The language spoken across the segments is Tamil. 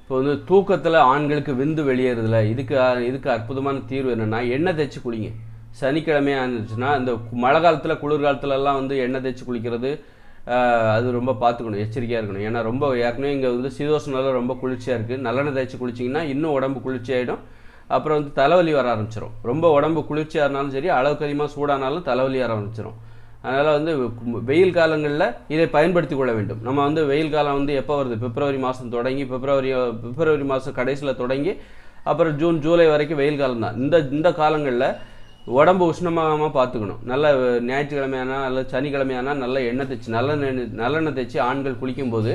இப்போ வந்து தூக்கத்தில் ஆண்களுக்கு விந்து வெளியேறதில்ல, இதுக்கு அற்புதமான தீர்வு என்னென்னா, எண்ணெய் தேய்ச்சி குளிங்க. சனிக்கிழமையாக இருந்துச்சுன்னா, இந்த மழை காலத்தில் குளிர்காலத்துலலாம் வந்து எண்ணெய் தேய்ச்சி குளிக்கிறது அது ரொம்ப பார்த்துக்கணும், எச்சரிக்கையாக இருக்கணும். ஏன்னா ரொம்ப ஏற்கனவே இங்கே வந்து சீதோஷ்ணம் ரொம்ப குளிர்ச்சியாக இருக்குது. நல்லெண்ணெய் தேய்ச்சி குளிச்சிங்கன்னா இன்னும் உடம்பு குளிர்ச்சி ஆகிடும். அப்புறம் வந்து தலைவலி வர ஆரம்பிச்சிடும். ரொம்ப உடம்பு குளிர்ச்சியாக இருந்தாலும் சரி, அளவுக்கு அதிகமாக சூடானாலும் தலைவலி வர ஆரம்பிச்சிடும். அதனால் வந்து வெயில் காலங்களில் இதை பயன்படுத்தி கொள்ள வேண்டும். நம்ம வந்து வெயில் காலம் வந்து எப்போ வருது, பிப்ரவரி மாதம் தொடங்கி பிப்ரவரி மாதம் கடைசியில் தொடங்கி அப்புறம் ஜூன் ஜூலை வரைக்கும் வெயில் காலம் தான். இந்த காலங்களில் உடம்பு உஷ்ணமாக பார்த்துக்கணும். நல்ல ஞாயிற்றுக்கிழமையானா அல்லது சனிக்கிழமையானா நல்ல எண்ணெய் தேய்ச்சி நல்லெண்ணெய் தேய்ச்சி ஆண்கள் குளிக்கும்போது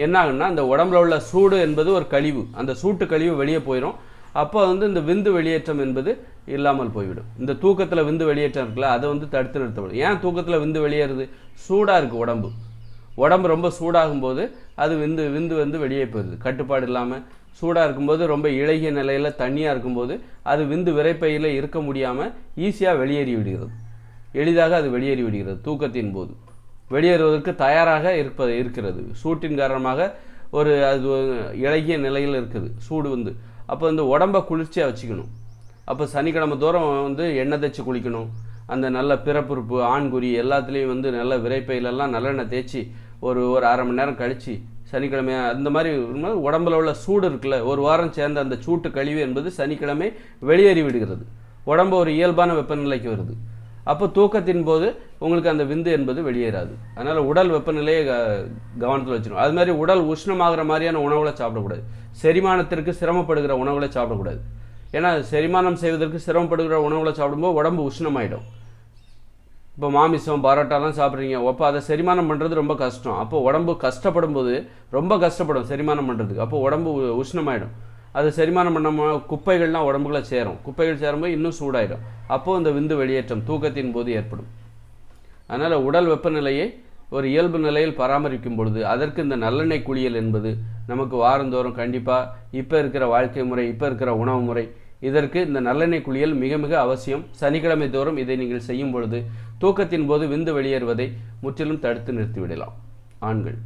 என்ன ஆகுன்னா, அந்த உடம்புல உள்ள சூடு என்பது ஒரு கழிவு, அந்த சூட்டு கழிவு வெளியே போயிடும். அப்போ வந்து இந்த விந்து வெளியேற்றம் என்பது இல்லாமல் போய்விடும். இந்த தூக்கத்தில் விந்து வெளியேற்றம் இருக்குல்ல, அதை வந்து தடுத்து நிறுத்தப்படும். ஏன் தூக்கத்தில் விந்து வெளியேறுது? சூடாக இருக்குது உடம்பு ரொம்ப சூடாகும்போது அது விந்து வந்து வெளியே போயிடுது. கட்டுப்பாடு இல்லாமல் சூடாக இருக்கும்போது, ரொம்ப இளகிய நிலையில் தண்ணியாக இருக்கும்போது அது விந்து விரைப்பையில் இருக்க முடியாமல் ஈஸியாக வெளியேறி விடுகிறது. எளிதாக அது வெளியேறி விடுகிறது. தூக்கத்தின் போது வெளியேறுவதற்கு தயாராக இருக்கிறது. சூட்டின் காரணமாக அது இளகிய நிலையில் இருக்குது சூடு வந்து. அப்போ வந்து உடம்பை குளிர்ச்சியாக வச்சுக்கணும். அப்போ சனிக்கிழமை தோறும் வந்து எண்ணெய் தேய்ச்சி குளிக்கணும். அந்த நல்ல பிறப்புறுப்பு ஆண்குறி எல்லாத்துலேயும் வந்து நல்ல விரைப்பையிலெல்லாம் நல்லெண்ணெய் தேய்ச்சி ஒரு அரை மணி நேரம் கழித்து சனிக்கிழமை அந்த மாதிரி உடம்புல உள்ள சூடு இருக்குல்ல, ஒரு வாரம் சேர்ந்த அந்த சூட்டு கழிவு என்பது சனிக்கிழமை வெளியேறி விடுகிறது. உடம்பு ஒரு இயல்பான வெப்பநிலைக்கு வருது. அப்போ தூக்கத்தின் போது உங்களுக்கு அந்த விந்து என்பது வெளியேறாது. அதனால் உடல் வெப்பநிலையை கவனத்தில் வச்சுக்கணும். அது மாதிரி உடல் உஷ்ணமாகிற மாதிரியான உணவுகளை சாப்பிடக்கூடாது. செரிமானத்திற்கு சிரமப்படுகிற உணவுகளை சாப்பிடக்கூடாது. ஏன்னா செரிமானம் செய்வதற்கு சிரமப்படுகிற உணவுகளை சாப்பிடும்போது உடம்பு உஷ்ணமாயிடும். இப்போ மாமிசம் பரோட்டாலாம் சாப்பிட்றீங்க, அப்போ அதை செரிமானம் பண்ணுறது ரொம்ப கஷ்டம். அப்போ உடம்பு கஷ்டப்படும் போது ரொம்ப கஷ்டப்படும் செரிமானம் பண்ணுறதுக்கு. அப்போ உடம்பு உஷ்ணமாயிடும். அது செரிமானம் பண்ணாமல் குப்பைகள்லாம் உடம்புக்குள்ள சேரும். குப்பைகள் சேரும்போது இன்னும் சூடாயிடும். அப்போது இந்த விந்து வெளியேற்றம் தூக்கத்தின் போது ஏற்படும். அதனால் உடல் வெப்பநிலையை ஒரு இயல்பு நிலையில் பராமரிக்கும் பொழுது அதற்கு இந்த நல்லெண்ணெய் குளியல் என்பது நமக்கு வாரந்தோறும் கண்டிப்பாக இப்போ இருக்கிற வாழ்க்கை முறை, இப்போ இருக்கிற உணவு முறை, இதற்கு இந்த நல்லெண்ணெய் குளியல் மிக மிக அவசியம். சனிக்கிழமை தோறும் இதை நீங்கள் செய்யும் பொழுது தூக்கத்தின் போது விந்து வெளியேறுவதை முற்றிலும் தடுத்து நிறுத்திவிடலாம் ஆண்கள்.